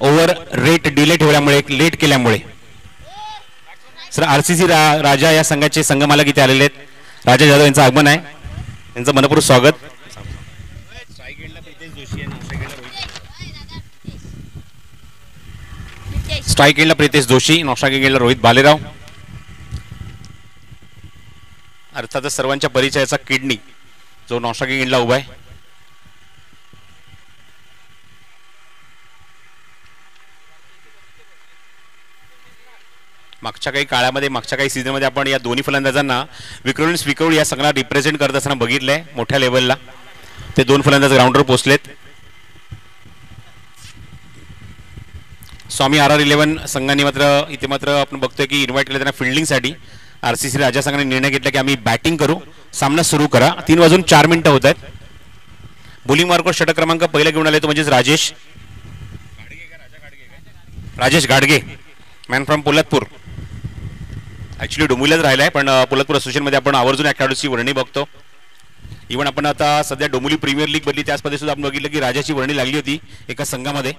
Over rate delay ठेवल्यामुळे, late केल्यामुळे sir RCC राजा या संघाचे संघमालक इथे आलेले आहेत. राजा जाधव यांचं आगमन आहे, त्यांचं मनपूर्वक स्वागत. स्ट्राईक एंडला प्रितेश जोशी, नॉस्ट्राईक एंडला रोहित भालेराव. अर्थातच सर्वांच्या परिचयाचा किडनी जो नॉस्ट्राईक एंडला उभा आहे. मागच्या काही काळामध्ये, मागच्या काही सीझनमध्ये आपण या दोन्ही फलंदाजांना विक्रोळी स्वीकरोळी या संघाला रिप्रेझेंट करत असताना बघितलंय मोठ्या लेवलला. ते दोन फलंदाज ग्राउंडवर पोहोचलेत. स्वामी RR11 संघाने मात्र इथे मात्र आपण बघतोय की इन्व्हाइट केलं त्यांना फिल्डिंगसाठी. आरसीसी राजा संघाने निर्णय घेतला की आम्ही बॅटिंग करू, सामना सुरू करा. 3 वाजून 4 मिनिटं होत आहेत. बोलिंग मार्कवर षटक क्रमांक पहिला घेऊन आले तो म्हणजेच Rajesh Gadge, man from Poladpur. Actually डोंबिवलीलाच राहिला आहे, पण पोलादपूर असोसिएशनमध्ये आपण आवर्जून या खेळाडूची वर्णी बघतो. इव्हन आपण आता सध्या डोंबिवली प्रीमियर लीग बदली त्याचमध्ये सुद्धा आपण बघितलं की राजाची वर्णी लागली होती एका संघामध्ये.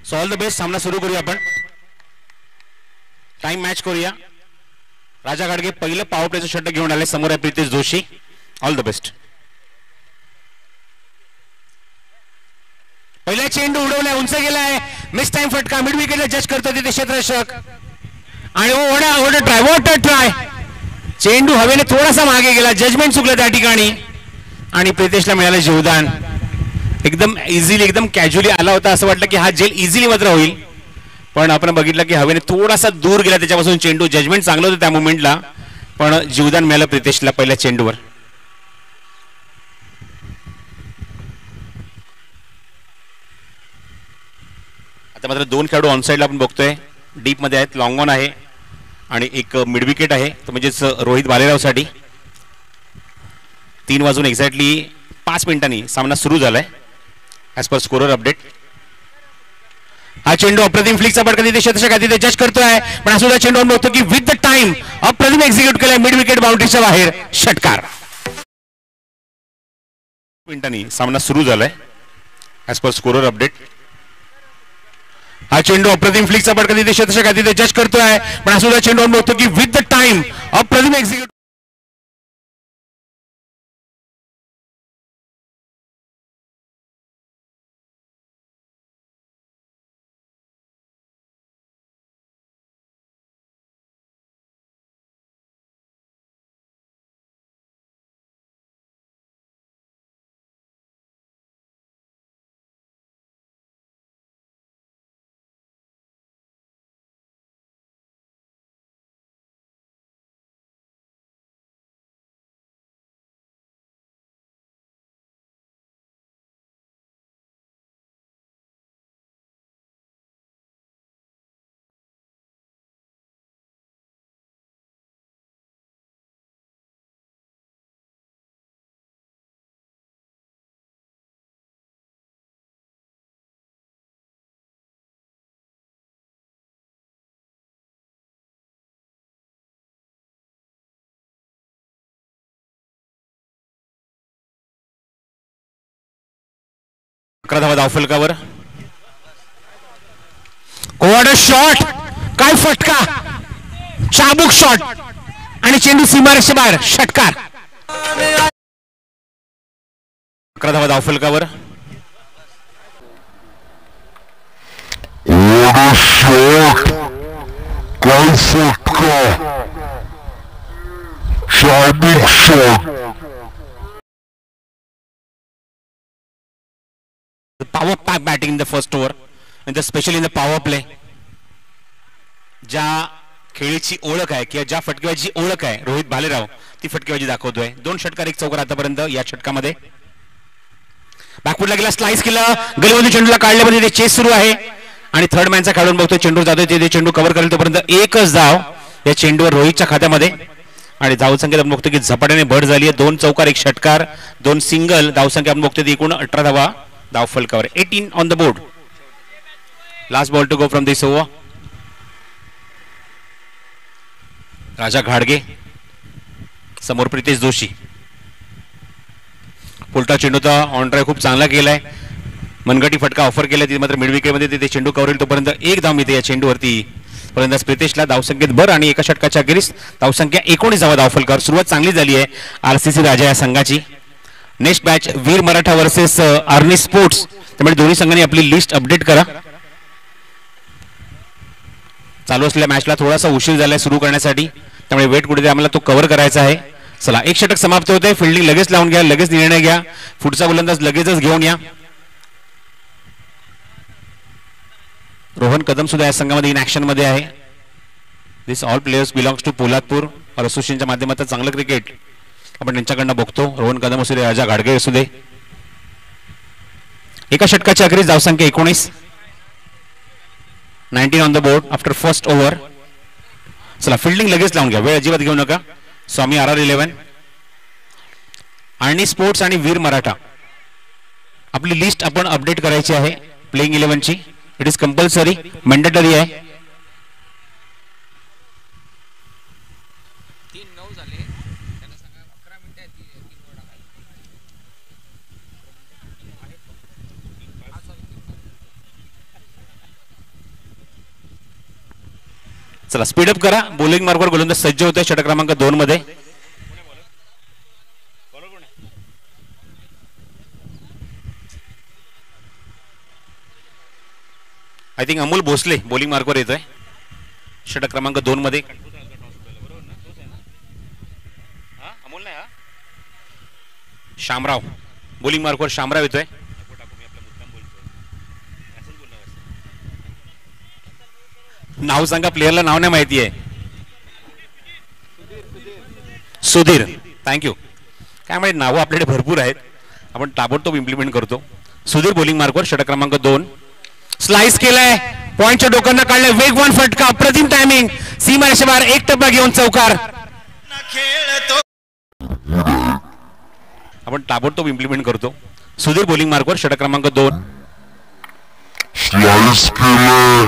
So all the best. सामना सुरू करूया आपण, टाइम मॅच करूया. राजा गाडगे पहिलं पॉवर प्लेचं षटक घेऊन आले. समोर आहे Pritesh Joshi. All the best. पहिला चेंडू उडवलाय, उंच गेलाय, मिस टाइम फटका. मिड विकेटला जज करतो तिथे क्षेत्ररक्षक आणि वॉट ट्राय. चेंडू हवेने थोडासा मागे गेला, जजमेंट चुकलं त्या ठिकाणी आणि प्रितेशला मिळालं जीवदान. एकदम इझिली, एकदम कॅज्युअली आला होता. असं वाटलं की हा जेल इझिली मात्र होईल, पण आपण बघितलं की हवेने थोडासा दूर गेला त्याच्यापासून चेंडू. जजमेंट चांगलं होतं त्या मुवमेंटला, पण जीवदान मिळालं प्रितेशला पहिल्या चेंडूवर. आता मात्र दोन खेळाडू ऑनसाईडला आपण बघतोय, डीप मध्ये आहेत. लॉंग ऑन आहे आणि एक मिड विकेट आहे, तो म्हणजेच रोहित भालेरावसाठी. 3 वाजून एक्झॅक्टली 5 मिनिटांनी सामना सुरू झालाय ॲज पर स्कोरर अपडेट. हा चेंडू अप्रतिम फ्लिकचा फटका तिथे क्षेत्ररक्षक तिथे जज करतोय, पण हा सुद्धा चेंडू बघतो की विथ द टाइम अप्रतिम एक्झिक्यूट केलाय. मिड विकेट बाउंड्रीच्या बाहेर षटकार. मिनिटांनी सामना सुरू झालाय ॲज पर स्कोरर अपडेट. हा चेंडू अप्रतिम फ्लिकचा फटका तिथे क्षेत्ररक्षक तिथे जज करतोय, पण हा सुद्धा चेंडू बघतो की विथ द टाइम अप्रतिम एक्झिक्यूट. धावफलकावर व्हॉट अ शॉट, काय फटका, चाबूक शॉट आणि चेंडू सीमारेषे बाहेर षटकार. 11 धावा धावफलकावर. काय फटका, चाबूक shot. Power pack batting in the first over and especially in the power play. ज्या खेळीची ओळख आहे किंवा ज्या फटकेबाजी ओळख आहे रोहित भालेराव, ती फटकेबाजी दाखवतोय. 2 षटकार 1 चौकार आतापर्यंत या षटकामध्ये. बॅकफुटला गेला, स्लाइस केलं, गलीमधून चेंडूला काढल्यामध्ये ते चेस सुरू आहे आणि थर्ड मॅनचा खेळून बघतोय चेंडू जातोय, ते चेंडू कव्हर करेल तोपर्यंत एकच धाव या चेंडूवर रोहितच्या खात्यामध्ये. आणि धावसंख्या आपण बघतो की झपाट्याने भर झाली आहे. 2 चौकार 1 षटकार 2 सिंगल. धावसंख्या आपण बघतोय एकूण 18 धावा धावफलकावर. 18 on the board. Last ball to go from this over. Raja घाडगे समोर प्रितेश जोशी. पुलटा चेंडूचा ऑन ड्राईव्ह खूप चांगला केलाय. मनगटी फटका ऑफर केला ती मात्र मिड विकेटमध्ये ते चेंडू कव्हर होईल तोपर्यंत एक धाव मिळते या चेंडूवरती. फलंदाज प्रितेशला धावसंख्येत भर आणि एका षटकाच्या अखेरीस धावसंख्या 19 धावा धावफलकावर. सुरुवात चांगली झाली आहे आरसीसी राजा या संघाची. नेक्स्ट मॅच वीर मराठा वर्सेस आर्नी स्पोर्ट्स. त्यामुळे दोन्ही संघांनी आपली लिस्ट अपडेट करा. चालू असलेल्या मॅचला थोडासा उशीर झालाय सुरू करण्यासाठी, त्यामुळे वेट कुठेतरी आम्हाला तो कव्हर करायचा आहे. चला एक षटक समाप्त होते. फिल्डिंग लगेच लावून घ्या, लगेच निर्णय घ्या. पुढचा गोलंदाज लगेचच घेऊन या. रोहन कदम सुद्धा या संघामध्ये इन ऍक्शन मध्ये आहे. This all players belongs to Poladpur असोसिएशनच्या माध्यमातून चांगलं क्रिकेट आपण त्यांच्याकडनं बघतो. रोहन कदम असू दे, राजा घाडगे असू दे. एका षटकाच्या अखेरीस धावसंख्या 19. 19 on the board after first over. चला फिल्डिंग लगेच लावून घ्या, वेळ अजिबात घेऊ नका. स्वामी RR11 आर्नी स्पोर्ट्स आणि वीर मराठा आपली लिस्ट आपण अपडेट करायची आहे प्लेइंग 11 ची. इट इज कंपल्सरी, मॅन्डेटरी आहे. चला स्पीडअप करा. बॉलिंग मार्कवर गोलंदाज सज्ज होते षटक क्रमांक 2 मध्ये. I think Amol Bhosale bowling मार्कवर येतोय षटक क्रमांक 2 मध्ये. शामराव बॉलिंग मार्कवर शामराव येतोय. नाव सांगा, प्लेयरला नाव नाही माहिती आहे. सुधीर, थँक्यू. काय माहिती, नावं आपल्याकडे भरपूर आहेत, आपण ताबडतोब इम्प्लिमेंट करतो. सुधीर बॉलिंग मार्कवर षटक क्रमांक 2. स्लाइस केलाय, पॉइंटच्या डोक्यांना काढलाय, वेगवान फटका, अप्रतिम टायमिंग, सीमा रेषेबाहेर एक टप्पा घेऊन चौकार. आपण ताबडतोब इम्प्लिमेंट करतो. सुधीर बॉलिंग मार्कवर षटक क्रमांक 2. स्लाइस केलाय,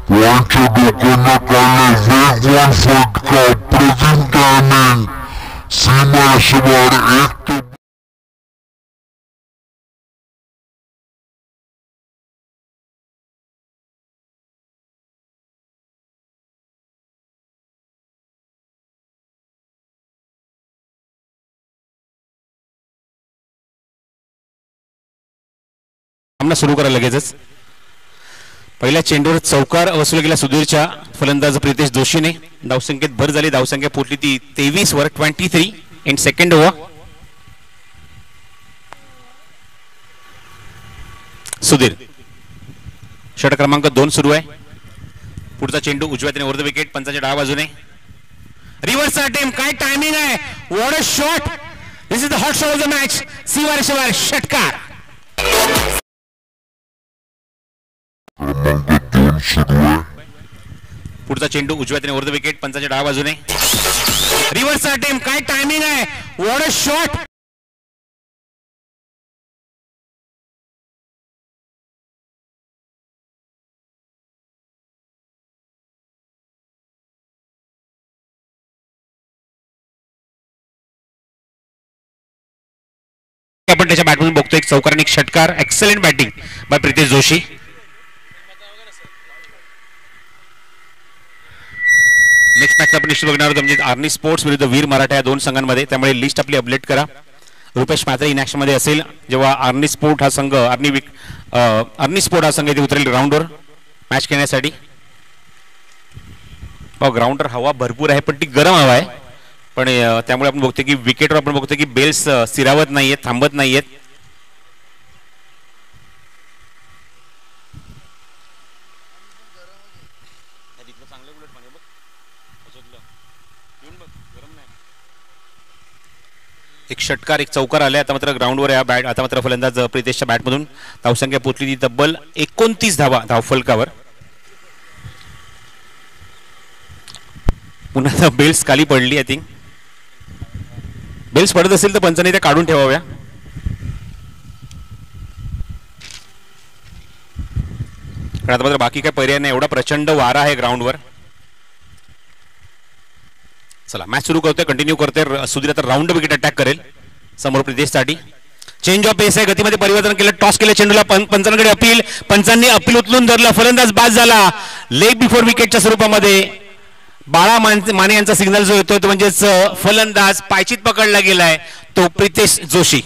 पॉइंटच्या डोक्यांना काढलाय, वेगवान फटका, अप्रतिम टायमिंग, सीमा रेषेबाहेर एक टप्पा. सामना सुरू करा लगेचच. पहिल्या चेंडूवर चौकार वसूल केला सुधीरच्या फलंदाज प्रितेश जोशीने. धावसंख्येत भर झाली, धावसंख्या पोहोचली ती 23 वर. 23 इन सेकंड ओव्हर. सुधीर षटक क्रमांक 2 सुरू आहे. पुढचा चेंडू उजव्या ओव्हर द विकेट, पंचाच्या डाव्या बाजूने. रिव्हर्स अटेम्प्ट, काय टायमिंग आहे, what a shot. This is the hot shot of the match. सीमा रेषेबाहेर षटकार. पुढचा चेंडू उजव्या ओव्हर द विकेट, पंचाच्या डाव्या बाजूने. रिव्हर्स अटेम्प्ट, काय टायमिंग आहे, व्हॉट अ शॉट. आपण त्याच्या बॅटमधून बघतो एक चौकार आणि एक षटकार. Excellent batting by Pritesh Joshi. Next match आपण निश्चित बघणार आहोत म्हणजे आर्नी स्पोर्ट्स विरुद्ध वीर मराठा या दोन संघांमध्ये. त्यामुळे लिस्ट आपली अपडेट करा. रुपेश म्हात्रे इन ऍक्शन मध्ये असेल जेव्हा आर्नी स्पोर्ट हा संघ आर्नी स्पोर्ट हा संघ इथे उतरेल ग्राउंडवर मॅच खेळण्यासाठी. ग्राउंडवर हवा भरपूर आहे पण ती गरम हवा आहे. पण त्यामुळे आपण बघतो की विकेटवर आपण बघतो की बेल्स स्थिरावत नाहीयेत, थांबत नाहीयेत. एक षटकार एक चौकार आले. आता मात्र ग्राउंडवर या बॅट आता मात्र फलंदाज प्रितेशच्या बॅटमधून धावसंख्या पोहोचली ती तब्बल 29 धावा धावफलकावर. पुन्हा बेल्स खाली पडली. आय थिंक बेल्स पडत असेल तर पंचाने त्या काढून ठेवाव्या. पण आता मात्र बाकी काय पर्याय नाही, एवढा प्रचंड वारा आहे ग्राउंडवर. चला मॅच सुरू करतोय, कंटिन्यू करतोय. सुधीर आता राऊंड विकेट अटॅक करेल समोर प्रितेशसाठी. चेंज ऑफ पेस आहे, गतीमध्ये परिवर्तन केलं, टॉस केलं चेंडूला, पंचांकडे अपील, पंचांनी अपील उचलून धरलं, फलंदाज बाद झाला. लेग बिफोर विकेटच्या स्वरूपामध्ये बाळा माने यांचा सिग्नल जो येतोय तो म्हणजेच फलंदाज पायचीत पकडला गेलाय तो प्रितेश जोशी.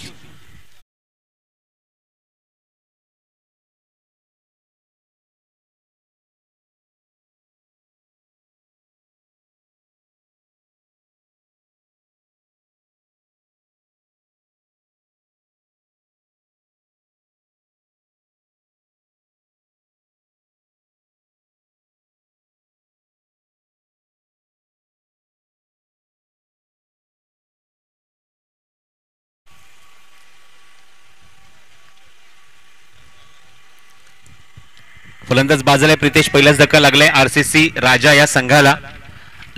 फलंदाज बाजूला प्रितेश, पहिलाच धक्का लागलाय आरसीसी राजा या संघाला.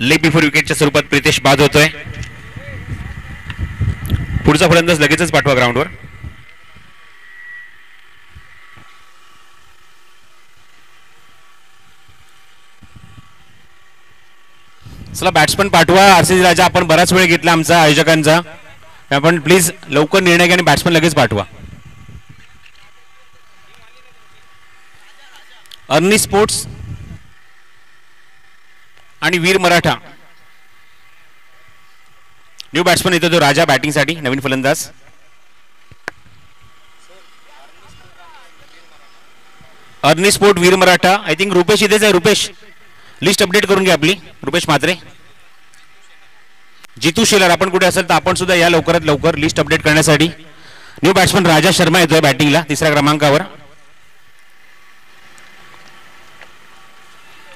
लेग बिफोर विकेटच्या स्वरूपात प्रितेश बाद होतोय. पुढचा फलंदाज लगेचच पाठवा ग्राउंडवर. चला बॅट्समन पाठवा आरसीसी राजा. आपण बराच वेळ घेतला आमचा आयोजकांचा, आपण प्लीज लवकर निर्णय घ्या आणि बॅट्समन लगेच पाठवा. अर्नी स्पोर्ट्स आणि वीर मराठा न्यू बॅट्समन येतो तो राजा बॅटिंगसाठी, नवीन फलंदाज. Arni sport Veer Maratha. I think Rupesh इथेच आहे. रुपेश लिस्ट अपडेट करून घ्या आपली. रुपेश म्हात्रे, जितू शेलर आपण कुठे असेल तर आपण सुद्धा या लवकरात लवकर लिस्ट अपडेट करण्यासाठी. न्यू बॅट्समन राजा शर्मा येतोय बॅटिंगला 3ऱ्या क्रमांकावर.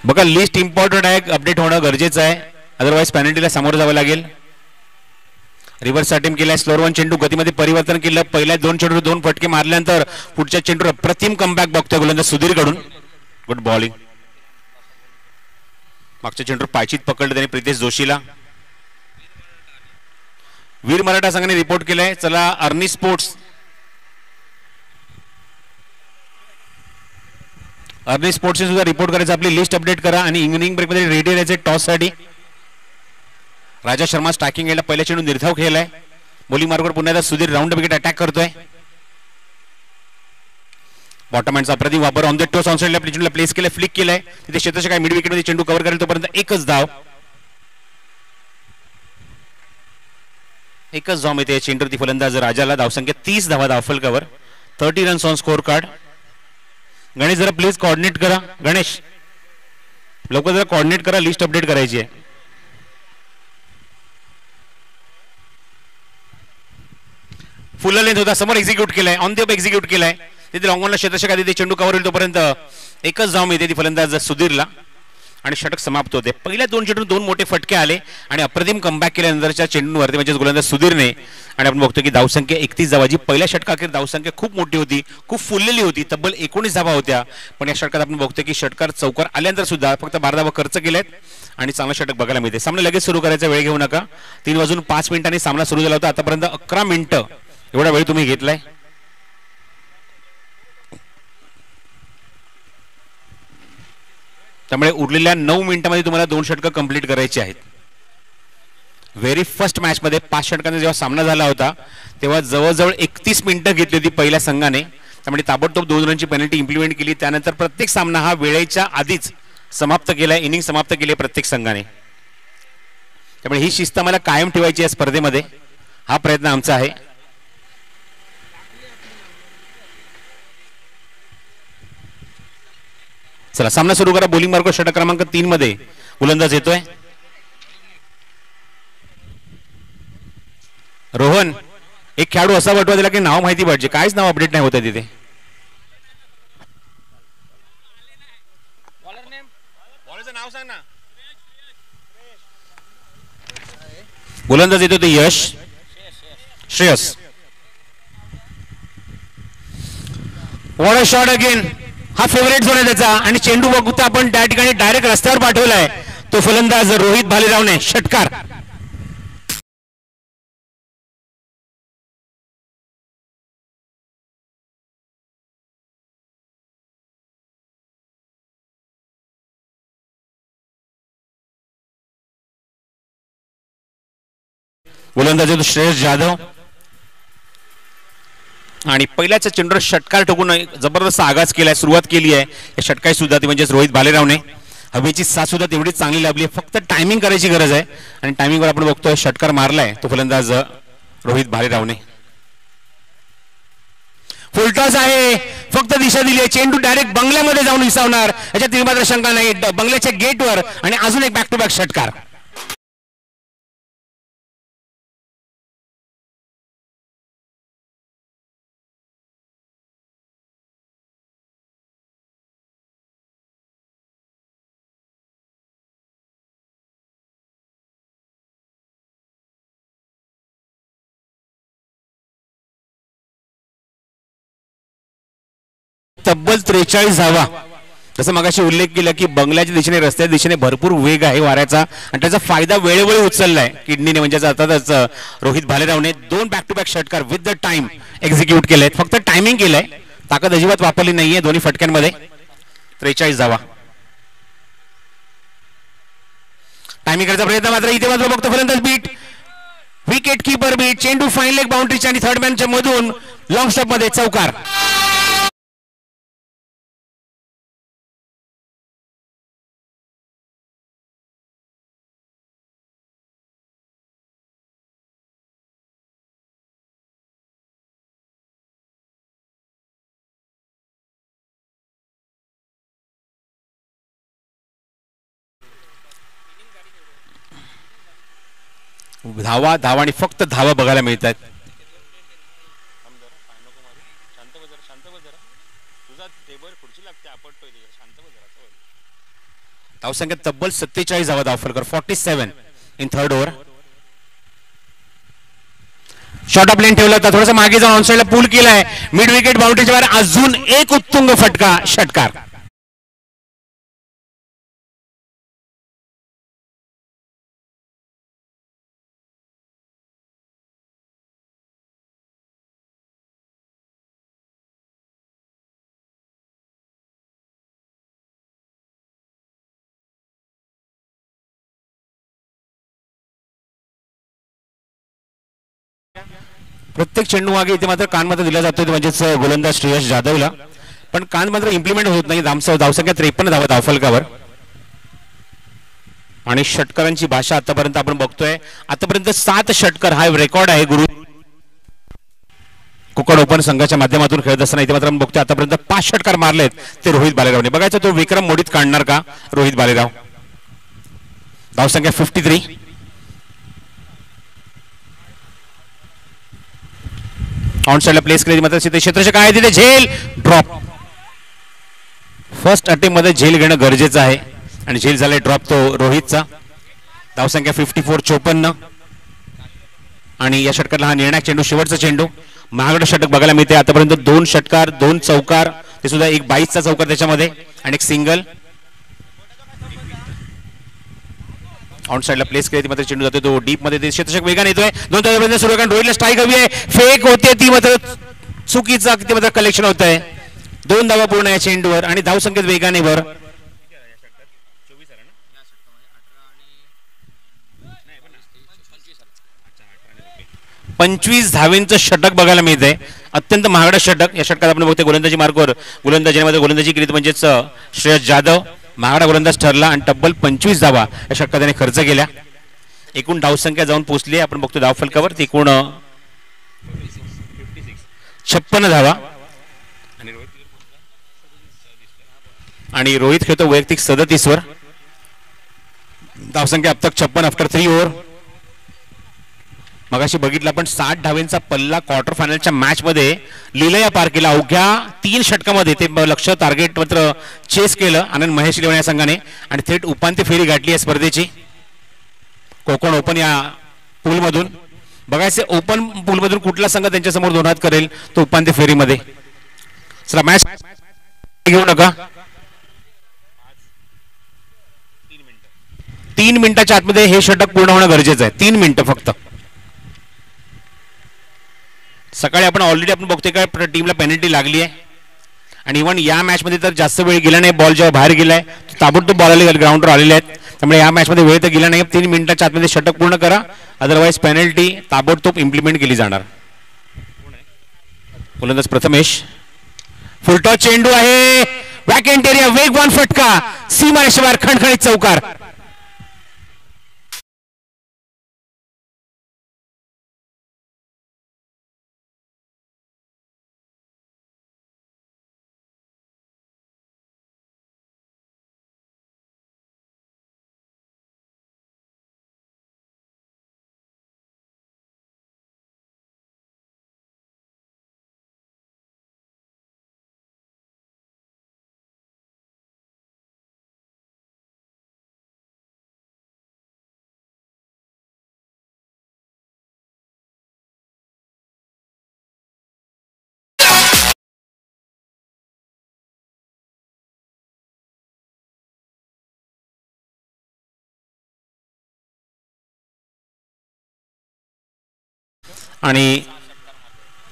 बघा लिस्ट इम्पॉर्टंट आहे, अपडेट होणं गरजेचं आहे, अदरवाईज पेनल्टीला सामोरं जावं लागेल. रिव्हर्स अटेम्प्ट केलाय, स्लोअर वन चेंडू, गतीमध्ये परिवर्तन केलं, पहिल्या 2 चेंडू 2 फटके मारल्यानंतर पुढच्या चेंडूवर अप्रतिम कमबॅक बघतोय गोलंदाज सुधीर कडून. Good bowling. मागच्या चेंडूवर पायचीत पकडलं त्याने प्रितेश जोशीला. वीर मराठा संघाने रिपोर्ट केलाय. चला अर्नी स्पोर्ट्स, अर्नी स्पोर्ट्सने सुद्धा रिपोर्ट करायचं, आपली लिस्ट अपडेट करा आणि इव्हिनिंग ब्रेकमध्ये रेडी राहायचे टॉस साठी. राजा शर्मा स्ट्रायकिंग यायला पहिल्या चेंडू निर्धाव खेळलाय. बॉलिंग मार्कवर पुन्हा एकदा सुधीर राऊंड विकेट अटॅक करतोय. बॉटम हँडचा अप्रतिम वापर, ऑन द टॉस ऑन साइडला चेंडूला प्लेस केलाय, फ्लिक केलाय, तिथे क्षेत्ररक्षक काय मिड विकेटमध्ये चेंडू कव्हर करेल तोपर्यंत एकच धाव मिळते चेंडूवरती फलंदाज राजाला. धावसंख्या 30 धावा धावफलकावर, 30 runs on score card. Ganesh जरा प्लीज कोऑर्डिनेट करा. गणेश लवकर जरा कोऑर्डिनेट करा, लिस्ट अपडेट करायची आहे. फुल लेंथ होता, समोर एक्झिक्यूट केलाय, ऑन द अप एक्झिक्यूट केलाय, तिथे लॉंग ऑनला क्षेत्ररक्षक आधी ते चेंडू कव्हर होईल तोपर्यंत एकच धाव मिळते ती फलंदाज सुधीरला आणि षटक समाप्त होते. पहिल्या 2 चेंडून 2 मोठे फटके आले आणि अप्रतिम कमबॅक केल्यानंतरच्या चेंडूवरती म्हणजे गोलंदाज सुधीरने, आणि आपण बघतो की धावसंख्या 31 धावाची. पहिल्या षटकाखेर धावसंख्या खूप मोठी होती, खूप फुललेली होती, तब्बल 19 धावा होत्या. पण या षटकात आपण बघतो की षटकार चौकार आल्यानंतर सुद्धा फक्त 12 धावा खर्च केल्यात आणि चांगला षटक बघायला मिळते. सामना लगेच सुरू करायचा, वेळ घेऊ नका. 3 वाजून 5 मिनिटांनी सामना सुरू झाला होता, आतापर्यंत 11 मिनिटं एवढा वेळ तुम्ही घेतलाय. त्यामुळे उरलेल्या 9 मिनिटांमध्ये तुम्हाला 2 षटकं कंप्लीट करायची आहेत. व्हेरी फर्स्ट मॅच मध्ये 5 षटकांचा जेव्हा सामना झाला होता तेव्हा जवळजवळ 31 मिनिटं घेतली होती पहिल्या संघाने. त्यामुळे ताबडतोब 2 रनची पेनल्टी इम्प्लिमेंट केली. त्यानंतर प्रत्येक सामना हा वेळेच्या आधीच समाप्त केलाय, इनिंग समाप्त केली प्रत्येक संघाने. त्यामुळे ही शिस्त मला कायम ठेवायची या स्पर्धेमध्ये, हा प्रयत्न आमचा आहे. चला सामना सुरू करा. बॉलिंग मार्क षटक क्रमांक 3 मध्ये गोलंदाज येतोय रोहन. एक खेळाडू असा वाटवा दिला की नाव माहिती पाहिजे, काहीच नाव अपडेट नाही होत तिथे. नाव सांग ना. गोलंदाज येतो ते Yash Shreyas. What a shot again. हा फेवरेट झोन आहे त्याचा आणि चेंडू बघता आपण त्या ठिकाणी डायरेक्ट रस्त्यावर पाठवलाय तो फलंदाज रोहित भालेरावने. षटकार. गोलंदाज येतो श्रेयस जाधव. आणि पहिल्याच चेंडूवर षटकार ठोकून जबरदस्त आगाज केलाय, सुरुवात केली आहे या षटकाची सुद्धा, ती म्हणजेच रोहित भालेरावने. हवेची साथ सुद्धा तेवढीच चांगली लाभली आहे, फक्त टायमिंग करायची गरज आहे आणि टायमिंगवर आपण बघतोय षटकार मारलाय तो फलंदाज रोहित भालेरावने. फुलटॉस आहे, फक्त दिशा दिली आहे, चेंडू डायरेक्ट बंगल्यामध्ये जाऊन विसावणार याच्यात मात्र शंका नाही. बंगल्याच्या गेटवर आणि अजून एक बॅक टू बॅक षटकार. तब्बल 43 धावा. जसं मगाशी उल्लेख केला की बंगल्याच्या दिशेने रस्त्याच्या दिशेने भरपूर वेग आहे वाऱ्याचा आणि त्याचा फायदा वेळोवेळी उचललाय किडनीने, म्हणजे अर्थातच रोहित भालेरावने 2 बॅक टू बॅक षटकार विथ द टाइम एक्झिक्यूट केले. फक्त टायमिंग केलंय, ताकद अजिबात वापरली नाहीये दोन्ही फटक्यांमध्ये. 43 धावा. टायमिंग करायचा प्रयत्न मात्र इथे मात्र बघतो फलंदाज बीट, विकेट कीपर बीट, चेंडू फाईन लेग बाउंड्रीच्या आणि थर्ड मॅनच्या मधून लॉंग स्टॉप मध्ये चौकार. धावा धावा आणि फक्त धावा बघायला मिळतात. धावसंख्या तब्बल 47 धावा धावफलकर 47 in third over. Short of length ठेवला होता, थोडासा मागे जाऊन ऑनसाइडला पूल केलाय, मिड विकेट बाउंड्रीच्या बाहेर अजून एक उत्तुंग फटका षटकार. प्रत्येक चेंडू मागे इथे मात्र कान मात्र दिला जातो, म्हणजेच गोलंदाज श्रेयस जाधवला, पण कान मात्र इम्प्लिमेंट होत नाही. धावसंख्या 53 धावा धावफलकावर. आणि षटकारांची भाषा आतापर्यंत आपण बघतोय, आतापर्यंत 7 षटकार हा रेकॉर्ड आहे गुरु कुकड ओपन संघाच्या माध्यमातून खेळत असताना. इथे मात्र आपण बघतोय आतापर्यंत 5 षटकार मारलेत ते रोहित भालेरावने. बघायचं तो विक्रम मोडीत काढणार का रोहित भालेराव. धावसंख्या 53. ऑन साइडला प्लेस केली मात्र क्षेत्ररक्षक आहे तिथे झेल ड्रॉप. फर्स्ट अटेम्प्ट मध्ये झेल घेणं गरजेचं आहे आणि झेल झालाय ड्रॉप तो रोहितचा. धावसंख्या 54 54. आणि या षटकाला हा निर्णायक चेंडू, शेवटचा चेंडू. महागडं षटक बघायला मिळते आतापर्यंत. 2 षटकार 2 चौकार, ते सुद्धा एक 22चा चौकार त्याच्यामध्ये आणि एक सिंगल. ऑन साइडला प्लेस केली मात्र चेंडू जातो तो डीप मध्ये, क्षेत्ररक्षक वेगाने येतोय. 2 धावांपर्यंत सुरू आहे, रोहितला स्ट्राईक हवी आहे, फेक होते ती मात्र चुकीचा, ती मात्र कलेक्शन होत आहे. 2 धावा पूर्ण या चेंडूवर आणि धावसंख्येत वेगाने वर. 25 धावेंचं षटक बघायला मिळतंय, अत्यंत महागडं षटक. या षटकात आपण बघतोय गोलंदाजी मार्गावर गोलंदाजी केली म्हणजेच श्रेयस जाधव महागडा गोलंदाज ठरला आणि तब्बल 25 धावा या षटकात त्याने खर्च केल्या. एकूण धावसंख्या जाऊन पोहोचली आपण बघतो धावफलकावर, एकूण 56 धावा. आणि रोहित खेळतो वैयक्तिक 37 वर. धावसंख्या अब तक 56 आफ्टर 3 ओव्हर. मगाशी बघितलं आपण 60 धावेंचा पल्ला क्वार्टर फायनलच्या मॅच मध्ये लीलया पार केला. अवघ्या 3 षटकामध्ये ते लक्ष टार्गेट मात्र चेस केलं आनंद महेश लिवण या संघाने आणि थेट उपांत्य फेरी गाठली या स्पर्धेची. कोकण ओपन या पूल मधून बघायचे, ओपन पूल मधून कुठला संघ त्यांच्या समोर 2 हात करेल तो उपांत्य फेरीमध्ये. चला मॅच घेऊ नका. 3 मिनिटाच्या आतमध्ये हे षटक पूर्ण होणं गरजेचं आहे. 3 मिनिटं फक्त. सकाळी आपण ऑलरेडी आपण बघतोय का टीमला पेनल्टी लागली आहे आणि इव्हन या मॅच मध्ये तर जास्त वेळ गेला नाही. बॉल जेव्हा बाहेर गेलाय ताबडतोब बॉल आले ग्राउंडवर आलेले आहेत, त्यामुळे या मॅच मध्ये वेळ तर गेला नाही. 3 मिनिटाच्या आतमध्ये षटक पूर्ण करा, अदरवाईज पेनल्टी ताबडतोब इम्प्लिमेंट केली जाणार. गोलंदाज प्रथमेश. फुलटॉस चेंडू आहे, वॅकेंट एरिया, वेगवान फटका, सीमारेषेबाहेर खणखणीत चौकार. आणि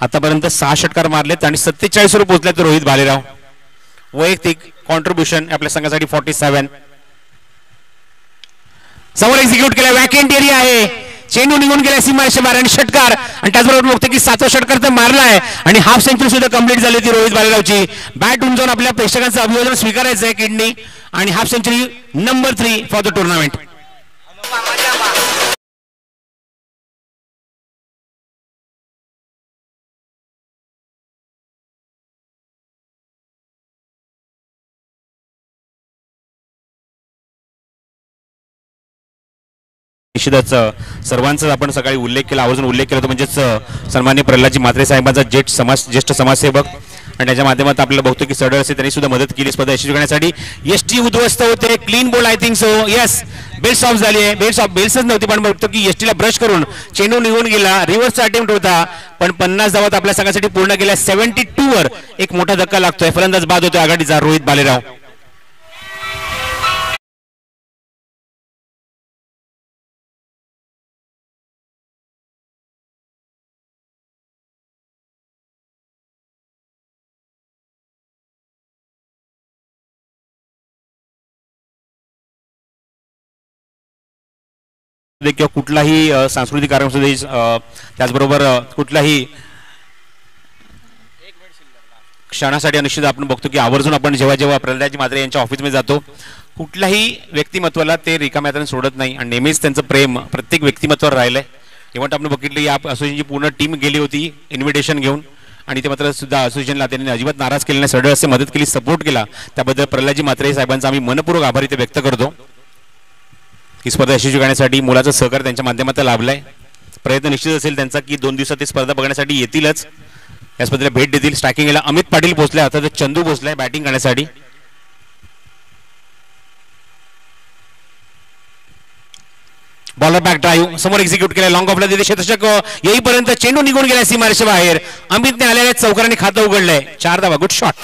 आतापर्यंत 6 षटकार मारलेत आणि 47 वर पोहोचलेत रोहित भालेराव. वैयक्तिक कॉन्ट्रीब्युशन आपल्या संघासाठी 47. समोर एक्झिक्यूट केला, वॅकेंट एरिया आहे, चेंडू निघून गेला सीमारेषेबाहेर आणि षटकार. आणि त्याचबरोबर बघतो की 7वा षटकार तर मारला आहे आणि हाफ सेंचुरी सुद्धा कंप्लीट झाली होती रोहित भालेरावची. बॅट उंचावून आपल्या प्रेक्षकांचं अभिवादन स्वीकारायचं आहे किडनी. आणि half century number 3 for the tournament. निश्चितच सर्वांचाच आपण सकाळी उल्लेख केला, आवर्जून उल्लेख केला तो म्हणजेच सन्माननीय प्रल्हादजी म्हात्रे साहेबांचा ज्येष्ठ समाजसेवक. आणि त्याच्या माध्यमातून आपल्याला बघतो की सडळ असे त्यांनी सुद्धा मदत केली स्पर्धा यशस्वी करण्यासाठी. एसटी उद्ध्वस्त होते, clean ball I think so, yes bails off झाली आहे. बेल्सच नव्हती पण बघतो की एसटीला ब्रश करून चेंडू निघून गेला. रिव्हर्सचा अटेम्प्ट होता पण 50 धावात आपल्या संघासाठी पूर्ण केल्या. 72 वर एक मोठा धक्का लागतोय, फलंदाज बाद होतोय आघाडीचा रोहित भालेराव. किंवा कुठलाही सांस्कृतिक कार्यक्रम, त्याचबरोबर कुठलाही क्षणासाठी निश्चित आपण बघतो की आवर्जून आपण जेव्हा जेव्हा प्रल्हादजी म्हात्रे यांच्या ऑफिसमध्ये जातो कुठल्याही व्यक्तिमत्वाला ते रिकाम्या हाताने सोडत नाही आणि नेहमीच त्यांचं प्रेम प्रत्येक व्यक्तिमत्वावर राहिलंय. इव्हन आपण बघितलं या असोसिएशनची पूर्ण टीम गेली होती इन्व्हिटेशन घेऊन आणि ते मात्र सुद्धा असोसिएशनला त्यांनी अजिबात नाराज केले नाही, सडळ असे मदत केली, सपोर्ट केला. त्याबद्दल प्रल्हादजी म्हात्रे साहेबांचा आम्ही मनपूर्वक आभार इथे व्यक्त करतो. ही स्पर्धा यशस्वी करण्यासाठी मुलाचं सहकार्य त्यांच्या माध्यमातून लाभलंय. प्रयत्न निश्चित असेल त्यांचा की 2 दिवसात ते स्पर्धा बघण्यासाठी येतीलच, या स्पर्धेला भेट देतील. स्ट्रायकिंगला अमित पाटील पोहोचले, आता चंदू पोहोचलाय बॅटिंग करण्यासाठी. बॉलर बॅक ड्राईव्ह समोर एक्झिक्यूट केला, लॉंग ऑफला तिथे क्षेत्ररक्षक येईपर्यंत चेंडू निघून गेला सीमारेषे बाहेर. अमितने आलेल्या चौकाराने खातं उघडलंय. 4 धावा, गुड शॉट.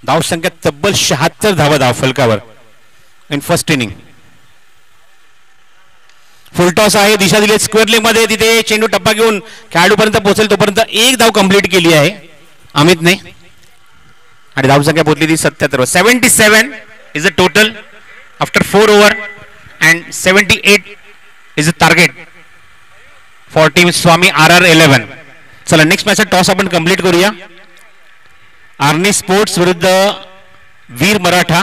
धाव संख्या तब्बल 76 धावा धाव फलकावर इन फर्स्ट इनिंग. फुलटॉस आहे, दिशा दिली स्क्वेअर लेग मध्ये, तिथे चेंडू टप्पा घेऊन खेळाडूपर्यंत पोहोचेल तोपर्यंत 1 धाव कंप्लीट केली आहे अमितने आणि धाव संख्या पोहोचली ती 77. 77 is a total after 4 over and 78 is a target for team Swami RR 11. चला नेक्स्ट मॅच टॉस आपण कंप्लीट करूया. आर्नी स्पोर्ट्स विरुद्ध वीर मराठा.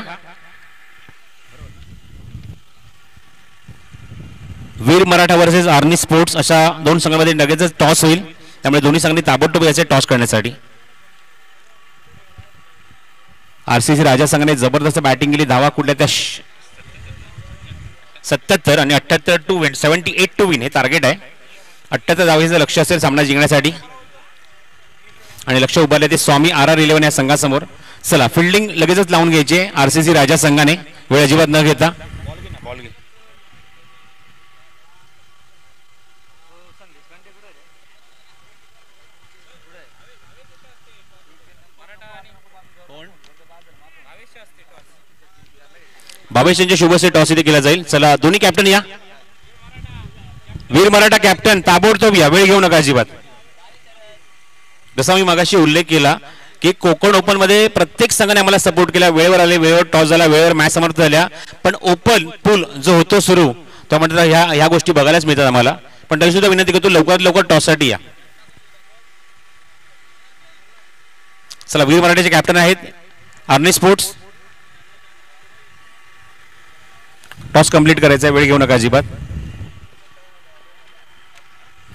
वीर मराठा वर्सेस आर्नी स्पोर्ट्स अशा 2 संघांमध्ये लगेचच टॉस होईल, त्यामुळे दोन्ही संघांनी ताबडतोब याचे टॉस करण्यासाठी. RCC राजा संघाने जबरदस्त बॅटिंग केली. धावा कुठल्या त्या 77 आणि 78 टू विन, 78 टू विन हे टार्गेट आहे. 78 धावांचं लक्ष असेल सामना जिंकण्यासाठी आणि लक्ष उभारले ते स्वामी RR 11 या संघासमोर. चला फिल्डिंग लगेचच लावून घ्यायचे RCC राजा संघाने, वेळ अजिबात न घेता. भावेश यांच्या शुभसे टॉस इथे केला जाईल. चला दोन्ही कॅप्टन या. वीर मराठा कॅप्टन ताबडतोब या, वेळ घेऊ नका अजिबात. जसा मी मगाशी उल्लेख केला की कोकण ओपन मध्ये प्रत्येक संघाने आम्हाला सपोर्ट केला, वेळेवर आले, वेळेवर टॉस झाला, वेळेवर मॅच समर्थ झाल्या. पण ओपन पूल जो होतो सुरू तो म्हणतात ह्या गोष्टी बघायलाच मिळतात आम्हाला. पण तरी सुद्धा विनंती करतो लवकरात लवकर टॉससाठी या. चला वीर मराठीचे कॅप्टन आहेत आर्नी स्पोर्ट्स. टॉस कंप्लीट करायचा, वेळ घेऊ नका अजिबात.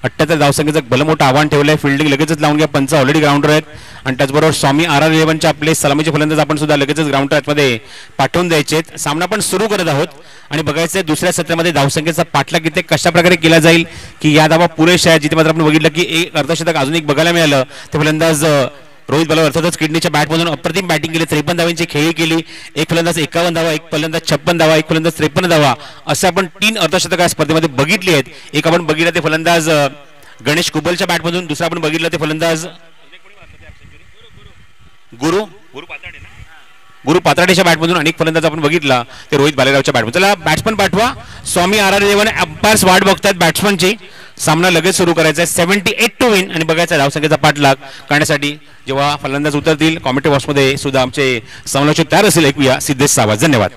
78 धावसंख्येचं भलं मोठं आव्हान ठेवलंय. फिल्डिंग लगेचच लावून घ्या, पंच ऑलरेडी ग्राउंडर आहेत. आणि त्याचबरोबर स्वामी RR11चे आपले सलामीचे फलंदाज आपण सुद्धा लगेचच ग्राउंड मध्ये पाठवून द्यायचे. सामना पण सुरू करत आहोत आणि बघायचं दुसऱ्या सत्रामध्ये धावसंख्येचा पाठलाग इथे कशा प्रकारे केला जाईल की या धावा पुरेशा आहे. जिथे मात्र आपण बघितलं की एक अर्धशतक अजून एक बघायला मिळालं. ते फलंदाज रोहित बलावर अर्थातच किडनीच्या बॅटमधून अप्रतिम बॅटिंग केली, 53 धावांची खेळी केली. एक फलंदाज 51 धावा, एक फलंदाज 56 धावा, एक फलंदाज 53 धावा असे आपण 3 अर्धशतक या स्पर्धेमध्ये बघितली आहेत. एक आपण बघितलं ते फलंदाज गणेश कुबलच्या बॅटमधून, दुसरा आपण बघितलं ते फलंदाज गुरु पात्राडेच्या बॅटमधून, अनेक फलंदाज आपण बघितला ते रोहित भालेरावच्या बॅटमधून. चला बॅट्समन पाठवा. स्वामी RR11 अंपायर्स वाट बघतात बॅट्समनची. सामना लगेच सुरू करायचा आहे. 78 टू विन आणि बघायचा धावसंख्येचा पाठलाग करण्यासाठी जेव्हा फलंदाज उतरतील कॉमेंट्री बॉक्समध्ये सुद्धा आमचे समालोचक तयार असेल. ऐकूया सिद्धेश सावंत. धन्यवाद.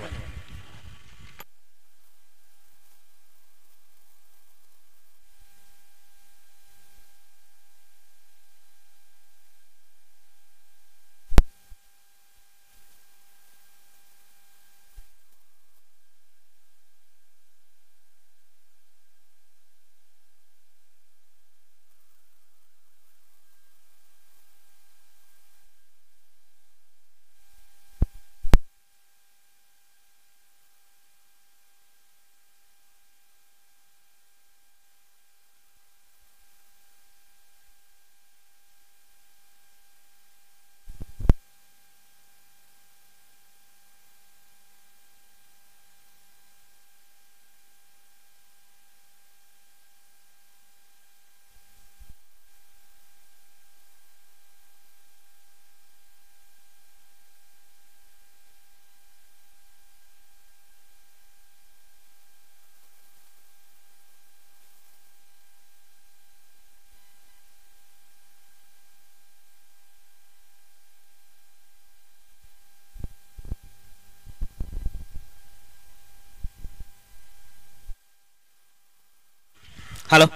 हॅलो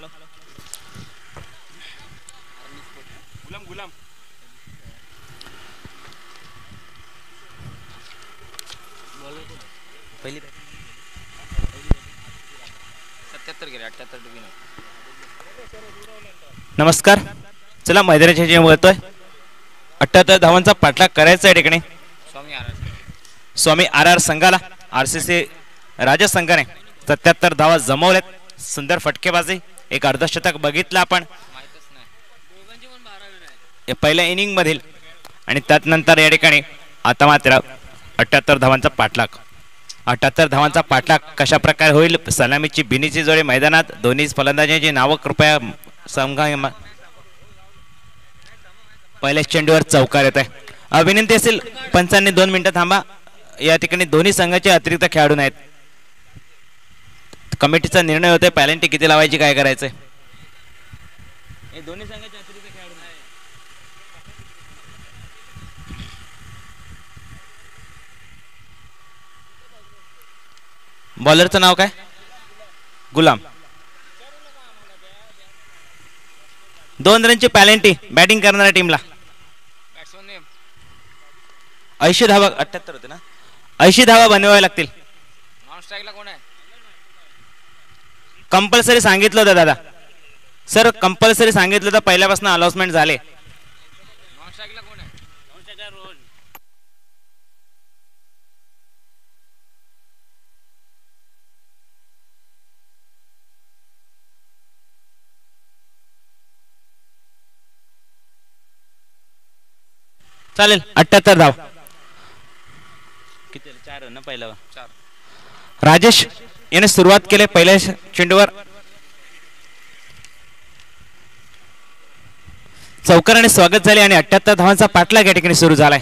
गुलाम पहिली 77 गेले 78 टू. नमस्कार. चला मैदानाच्या जे बोलतोय 78 धावांचा पाठलाग करायचा आहे ठिकाणी स्वामी RR संघाला. RCC राजा संघाने 77 धावा जमवल्यात. सुंदर फटकेबाजी, एक अर्धशतक बघितलं आपण पहिल्या इनिंग मधील आणि त्यानंतर या ठिकाणी आता मात्र 78 धावांचा पाठलाग. 78 धावांचा पाठलाग कशा प्रकारे होईल. सलामीची बिनीची जोडी मैदानात. दोन्ही फलंदाजांची नावं कृपया संघा. पहिल्याच चेंडूवर चौकार येत आहे. विनंती असेल पंचांनी 2 मिनिटं थांबा. या ठिकाणी दोन्ही संघाचे अतिरिक्त खेळाडू आहेत. कमिटीचा निर्णय होतोय पॅलेंटी किती लावायची, काय करायचंय. हे दोन्ही संघाचे अतिरिक्त खेळाडू आहेत. बॉलरचं नाव काय? गुलाम. 2 रनची पॅलेंटी बॅटिंग करणाऱ्या टीमला. 80 धावा 78 होते ना, 80 धावा बनवाव्या लागतील. नॉन स्ट्राईकला कोण आहे? कंपल्सरी सांगितलं होतं दादा सर, कंपल्सरी सांगितलं होतं पहिल्यापासून अनाउन्समेंट झाले. नॉन स्ट्राईकला कोण आहे? नॉन स्ट्राईकला रोहन. चालेल. 78 धाव. किती 4 रन पहिला. राजेश याने सुरुवात केली पहिल्या चेंडूवर. चौकाराने स्वागत झाले आणि 78 धावांचा पाठलाग या ठिकाणी सुरू झालाय.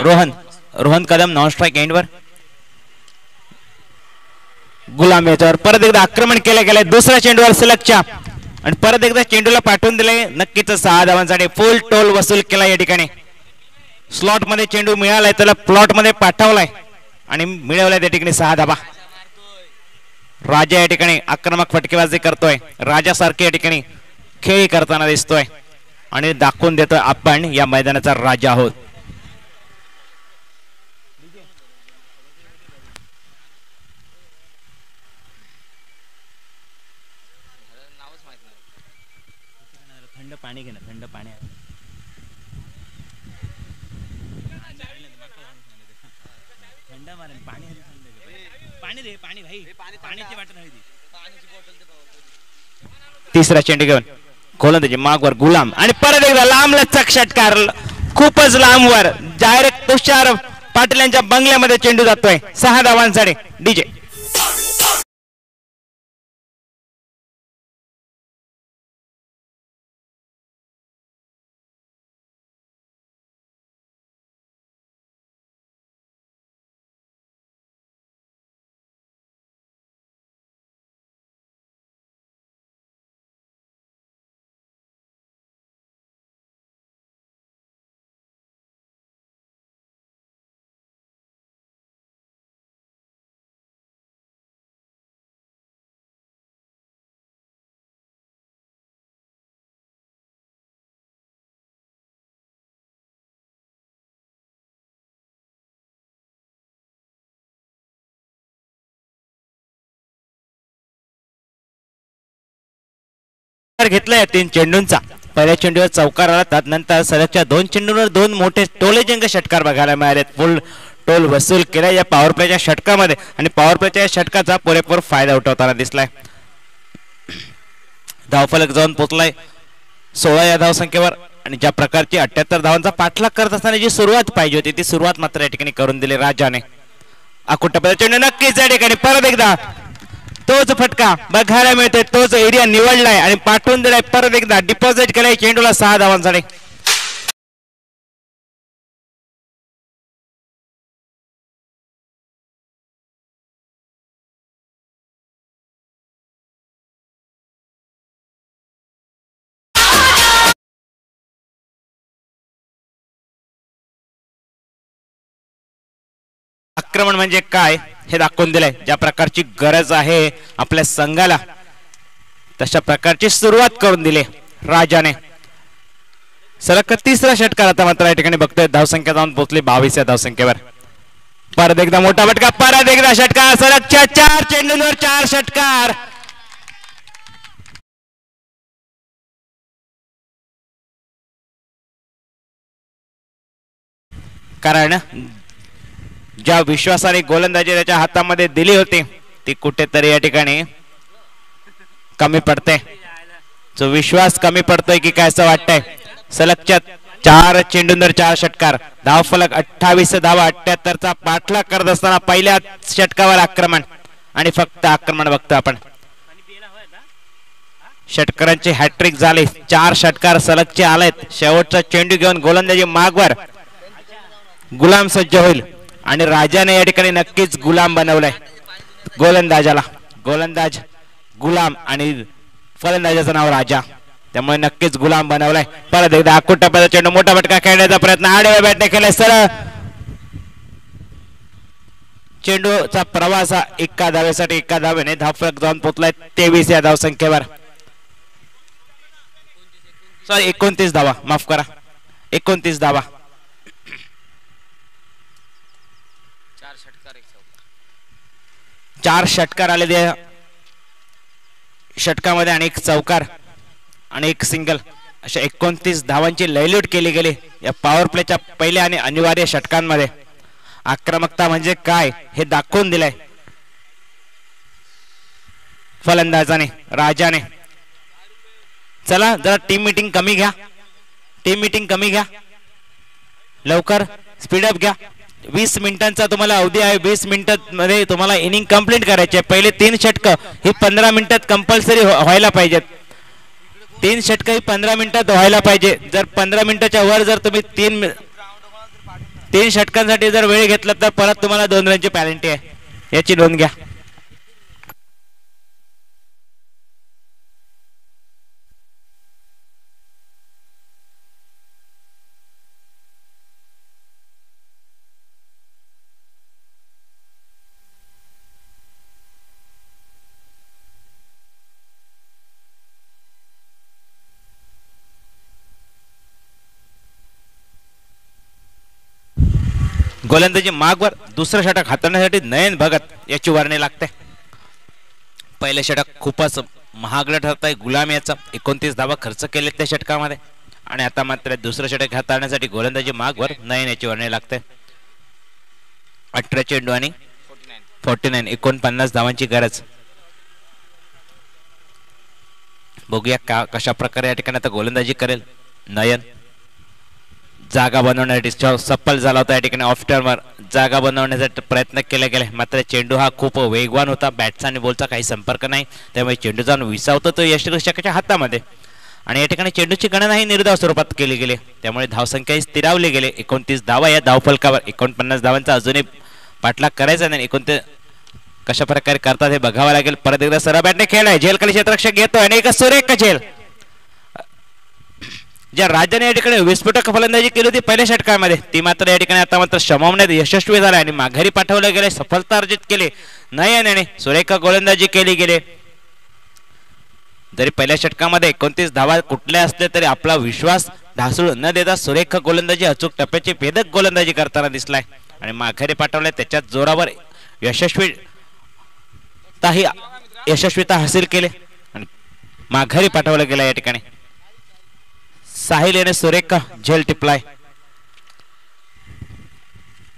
रोहन कदम नॉन स्ट्राईक एंडवर. गुलाम याच्यावर परत एकदा आक्रमण केलं गेलंय दुसऱ्या चेंडूवर सलगच्या आणि परत एकदा चेंडूला पाठवून दिले. नक्कीच 6 धावांसाठी फुल टोल वसूल केला या ठिकाणी. स्लॉट मध्ये चेंडू मिळालाय त्याला प्लॉट मध्ये पाठवलाय आणि मिळवलाय त्या ठिकाणी 6 धावा. राजा या ठिकाणी आक्रमक फटकेबाजी करतोय. राजासारखे या ठिकाणी खेळी करताना दिसतोय आणि दाखवून देतोय आपण या मैदानाचा राजा आहोत. थंड पाणी घे ना. थंड पाणी थंड मारे पाणी पाणी दे. पाणी भाई पाण्याची वाटत नाही. तिसरा चेंडू घेऊन गोलंदाजी मागवर गुलाम आणि परत एकदा लांब लचक षटकार. खूपच लांबवर डायरेक्ट तुषार पाटील यांच्या बंगल्यामध्ये चेंडू जातोय. 6 धावांसाठी डीजे. घेतलाय 3 चेंडूंचा. पहिल्या चेंडूवर चौकार आला. नंतर सलगच्या 2 चेंडूंवर 2 मोठे टोलेजंग षटकार बघायला मिळाले. फुल टोल वसूल केला या पॉवर प्लेच्या षटकामध्ये आणि पॉवर प्लेच्या षटकाचा पुरेपूर फायदा उठवताना दिसलाय. धावफलक जाऊन पोहोचलाय 16 या धावसंख्येवर आणि ज्या प्रकारची 78 धावांचा पाठलाग करत असताना जी सुरुवात पाहिजे होती ती सुरुवात मात्र या ठिकाणी करून दिली राजाने. अकुटपदा चेंडू नक्कीच या ठिकाणी परत एकदा तोच फटका बघायला मिळतोय. तोच एरिया निवडलाय आणि पाठवून दिलाय. परत एकदा डिपॉझिट केलाय चेंडूला 6 धावांसाठी. आक्रमण म्हणजे काय हे दाखवून दिलंय. ज्या प्रकारची गरज आहे आपल्या संघाला तशा प्रकारची सुरुवात करून दिली राजाने. सलग तिसरा षटकार आता मात्र या ठिकाणी बघतोय. धावसंख्या जाऊन पोहोचली 22 या धावसंख्येवर. परत एकदा मोठा फटका. परत एकदा षटकार. सलगच्या 4 चेंडूंवर 4 षटकार. कारण ज्या विश्वासाने गोलंदाजी त्याच्या हातामध्ये दिली होती ती कुठेतरी या ठिकाणी कमी पडते. जो विश्वास कमी पडतोय की काय असं वाटतंय. सलगच्या 4 चेंडूंवर 4 षटकार. धावफलक 28 धावा. 78चा पाठलाग करत असताना पहिल्या षटकावर आक्रमण आणि फक्त आक्रमण बघतो आपण. षटकारांची हॅट्रिक झाली. 4 षटकार सलगचे आलेत. शेवटचा चेंडू घेऊन गोलंदाजी मागवर गुलाम सज्ज होईल आणि राजाने या ठिकाणी नक्कीच गुलाम बनवलाय गोलंदाजाला. गोलंदाज गुलाम आणि फलंदाजाचं नाव राजा. त्यामुळे नक्कीच गुलाम बनवलाय. परत एकदा अकुटपदा चेंडू मोठा फटका खेळण्याचा प्रयत्न. आडव्या बॅटने केलाय. सरळ चेंडूचा प्रवास एका धावेसाठी. एका धावेने धावफलक जाऊन पोहोचलाय 23 या धावसंख्येवर. 29 धावा. माफ करा 29 धावा. 4 षटकार आलेले षटकामध्ये आणि 1 चौकार आणि 1 सिंगल अशा 29 धावांची लयलूट केली गेली या पॉवर प्लेच्या पहिल्या आणि अनिवार्य षटकांमध्ये. आक्रमकता म्हणजे काय हे दाखवून दिलंय फलंदाजाने राजाने. चला जरा टीम मीटिंग कमी घ्या. टीम मीटिंग कमी घ्या. लवकर स्पीडअप घ्या. 20 मिनिटांचा तुम्हाला अवधी आहे. 20 मिनिटांमध्ये तुम्हाला इनिंग कंप्लीट करायची आहे. पहिले 3 षटक ही 15 मिनिटात कंपल्सरी व्हायला पाहिजेत. 3 षटक ही 15 मिनिटात व्हायला पाहिजे. जर 15 मिनिटाच्या वर जर तुम्ही 3 षटकांसाठी जर वेळ घेतला तर परत तुम्हाला 2 रनची पॅनल्टी आहे, याची नोंद घ्या. गोलंदाजी मागवर दुसरं षटक हाताळण्यासाठी नयन भगत याची वर्णी लागते. पहिले षटक खूपच महागडं ठरत आहे गुलाम याचा, 29 धावा खर्च केले त्या षटकामध्ये, आणि आता मात्र दुसरं षटक हाताळण्यासाठी गोलंदाजी मागवर नयन याची वर्णी लागते. 18 चेंडू आणि 49 धावांची गरज. बघूया कशा प्रकारे या ठिकाणी आता गोलंदाजी करेल नयन. जागा बनवण्यासाठी सफल झाला होता या ठिकाणी, ऑफ टर्नवर जागा बनवण्याचा प्रयत्न केला गेला, मात्र चेंडू हा खूप वेगवान होता, बॅटचा आणि बॉलचा काही संपर्क नाही, त्यामुळे चेंडू जाऊन विसावतो तो यष्टिरक्षकाच्या हातामध्ये, आणि या ठिकाणी चेंडूची गणना ही निर्धाव स्वरूपात केली गेली, त्यामुळे धावसंख्याही स्थिरावली गेले. 29 धावा या धावफलकावर. 49 धावांचा अजूनही पाठलाग करायचा नाही. 29 कशा प्रकारे करतात हे बघावं लागेल. परत एकदा सरळ बॅटने खेळलाय, झेल खाली क्षेत्ररक्षक घेतो आणि एक सुरेख झेल. ज्या राज्याने या ठिकाणी विस्फोटक फलंदाजी केली होती पहिल्या षटकामध्ये, ती मात्र या ठिकाणी आता मात्र शमवण्यात यशस्वी झाला आणि माघारी पाठवले गेले, सफलता अर्जित केली नयन याने. सुरेख गोलंदाजी केली गेली. जरी पहिल्या षटकामध्ये 29 धावा कुठल्या असले तरी आपला विश्वास ढासळू न देता सुरेख गोलंदाजी अचूक टप्प्याची भेदक गोलंदाजी करताना दिसलाय आणि माघारी पाठवले, त्याच्या जोरावर यशस्वीता हासिल केली आणि माघारी पाठवलं गेलं. या ठिकाणी साहिल याने सुरेख झेल टिपलाय,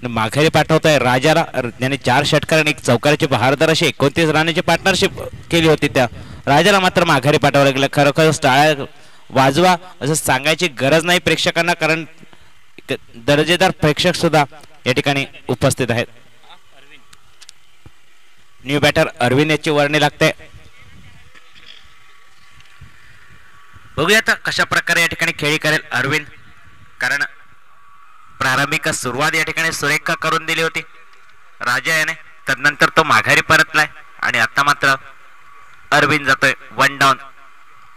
माघारी पाठवताय राजाला. त्याने 4 षटकार आणि 1 चौकाराची बहारदार अशी 29 रनाची पार्टनरशिप केली होती. त्या राजाला मात्र माघारी पाठवलं गेलं. खरोखर टाळ्या वाजवा असं सांगायची गरज नाही प्रेक्षकांना, कारण दर्जेदार प्रेक्षक सुद्धा या ठिकाणी उपस्थित आहेत. न्यू बॅटर अरविंद याची वर्णी लागते. बघूया आता कशा प्रकारे या ठिकाणी खेळी करेल अरविंद, कारण प्रारंभिक सुरुवात या ठिकाणी सुरेख करून दिली होती राजा याने, तदनंतर तो माघारी परतलाय आणि आता मात्र अरविंद जातोय 1 डाऊन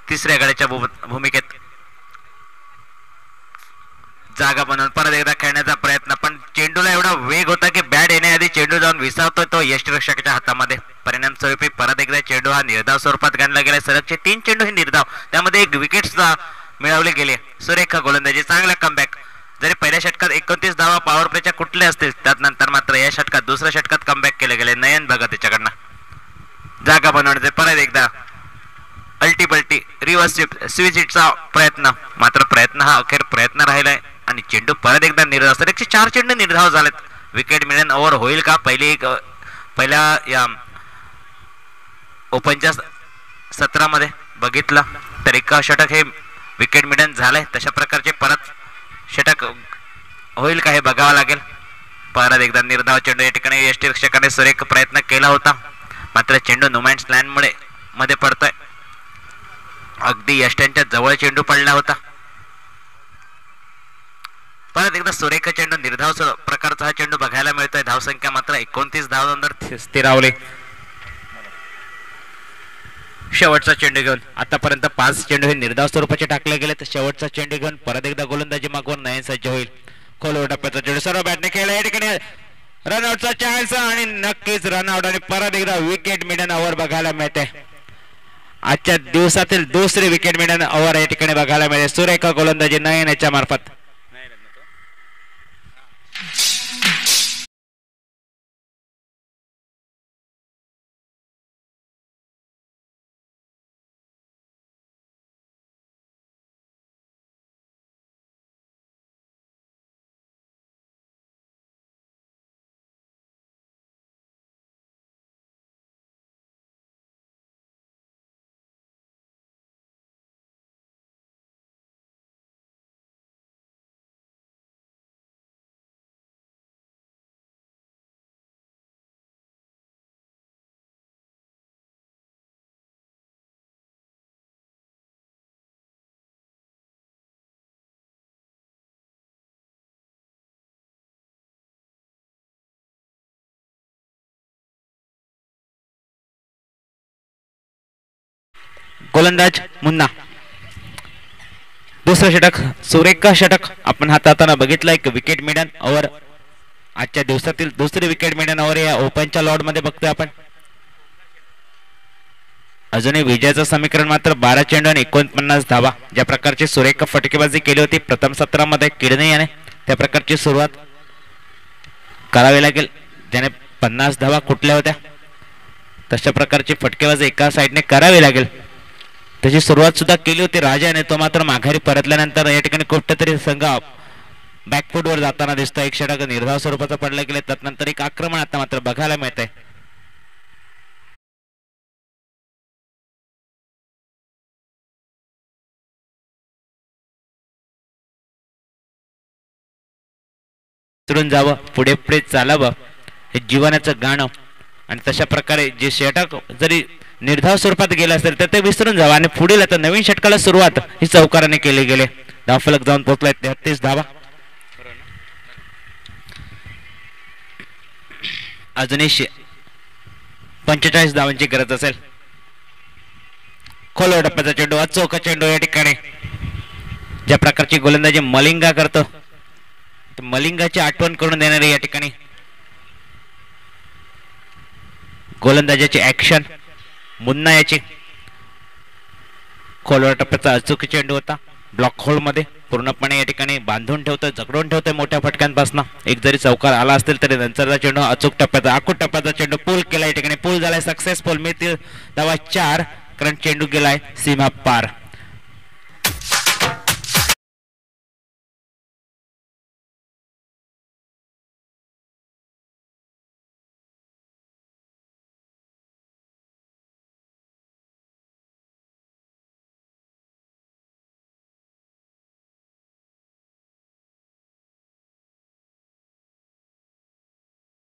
तिसऱ्या गड्याच्या भूमिकेत. जागा बनवून परत एकदा खेळण्याचा प्रयत्न, पण चेंडूला एवढा वेग होता की बॅट येण्याआधी चेंडू जाऊन विसावतोय तो यष्टिरक्षकाच्या हातामध्ये. परिणाम स्वरूपी परत एकदा चेंडू हा निर्धाव स्वरूपात गणला गेला. सलगचे 3 चेंडू हे निर्धाव, त्यामध्ये 1 विकेट सुद्धा मिळवले गेले. सुरेख गोलंदाजी, चांगला कमबॅक. जरी पहिल्या षटकात 29 धावा पॉवर प्लेच्या कुठले असतील, त्यानंतर मात्र या षटकात दुसऱ्या षटकात कमबॅक केले गेले नयन भगत याच्याकडनं. जागा बनवण्याचे परत एकदा अल्टीपल्टी रिव्हर्स स्विच हिटचा प्रयत्न, मात्र प्रयत्न हा अखेर प्रयत्न राहिलाय आणि चेंडू परत एकदा निर्धाव. सर 104 चेंडू निर्धाव झालेत. विकेट मिळून ओव्हर होईल का? पहिल्या या ओपनच्या सत्रामध्ये बघितलं तर 1 षटक हे विकेट मिळून झालंय. तशा प्रकारचे परत षटक होईल का हे बघावं लागेल. परत एकदा निर्धाव चेंडू या ठिकाणी यष्टिरक्षकाने सुरेख प्रयत्न केला होता, मात्र चेंडू नुमॅन्स लँड मुळे मध्ये पडतोय. अगदी यष्ट्यांच्या जवळ चेंडू पडला होता. परत एकदा सुरेख चेंडू निर्धाव प्रकारचा हा चेंडू बघायला मिळतोय. धावसंख्या मात्र 29 धावांवर स्थिरावली. शेवटचा चेंडू घेऊन आतापर्यंत 5 चेंडू हे निर्धाव स्वरूपाचे टाकले गेले, तर शेवटचा चेंडू घेऊन परत एकदा गोलंदाजी मागवून नयन सज्ज होईल. खोलवर टप्प्याचा चेंडू सर्व बॅटने खेळला. या ठिकाणी रनआउटचा चान्स आणि नक्कीच रनआउट आणि परत एकदा विकेट मिडन ओव्हर बघायला मिळते. आजच्या दिवसातील दुसरी विकेट मिडन ओव्हर या ठिकाणी बघायला मिळते. सुरेख गोलंदाजी नयन याच्या मार्फत. गोलंदाज मुन्ना. दुसरं षटक, सुरेख षटक आपण हाताळताना बघितलं. एक विकेट मिडन ओव्हर, आजच्या दिवसातील दुसरी विकेट मिडन ओव्हर या ओपनच्या लॉर्ड मध्ये बघतोय आपण. अजूनही विजयाचं समीकरण मात्र 12 चेंडू आणि 49 धावा. ज्या प्रकारची सुरेख फटकेबाजी केली होती प्रथम सत्रामध्ये किडनी याने, त्या प्रकारची सुरुवात करावी लागेल. ज्याने 50 धावा कुठल्या होत्या तशा प्रकारची फटकेबाजी एका साईडने करावी लागेल. त्याची सुरुवात सुद्धा केली होती राजाने, तो मात्र माघारी परतल्यानंतर या ठिकाणी कुठेतरी संघ बॅकफूटवर जाताना दिसतो. एक षटक निर्धाव स्वरूपाचं पडलं गेले, त्यानंतर एक आक्रमण आता मात्र बघायला मिळतंय. उतरून जावं, पुढे पुढे चालावं, हे जीवनाचं गाणं. आणि तशा प्रकारे जे षटक जरी निर्धाव स्वरूपात गेलं असेल तर ते विसरून जावं आणि पुढील आता नवीन षटकाला सुरुवात ही चौकाराने केली गेले. धावफलक जाऊन पोहोचलाय 33 धावा. अजूनही 45 धावांची गरज असेल. खोलवर टप्प्याचा चेंडू, अचूक चेंडू या ठिकाणी. ज्या प्रकारची गोलंदाजी मलिंगा करतो, मलिंगाची आठवण करून देणारी या ठिकाणी गोलंदाजाची ऍक्शन मुन्ना याची. खोलवर टप्प्याचा अचूक चेंडू होता, ब्लॉक होल मध्ये पूर्णपणे या ठिकाणी बांधून ठेवतोय, जगडून ठेवतोय मोठ्या फटक्यांपासून. एक जरी चौकार आला असेल तरी नंतरचा चेंडू अचूक टप्प्याचा, आखूट टप्प्याचा चेंडू पूल केला. या ठिकाणी पूल झालाय सक्सेसफुल, मिळतील धावा 4, कारण चेंडू गेलाय सीमा पार.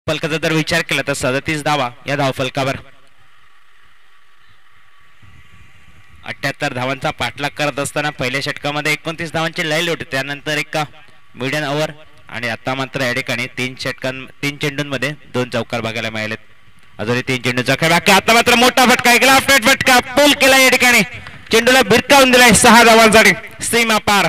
फलकाचा जर विचार केला तर 37 धावा या धावफलकावर. 78 धावांचा पाठलाग करत असताना पहिल्या षटकामध्ये 29 धावांची लय होती, त्यानंतर एक मिडन ओव्हर आणि आता मात्र या ठिकाणी 3 चेंडूंमध्ये 2 चौकार बघायला मिळालेत. अजूनही 3 चेंडूचा खेळ बाकी. आता मात्र मोठा फटका ऐकला, फटका पूल केला या ठिकाणी, चेंडूला भिरकावून दिलाय 6 धावांसाठी, सीमा पार.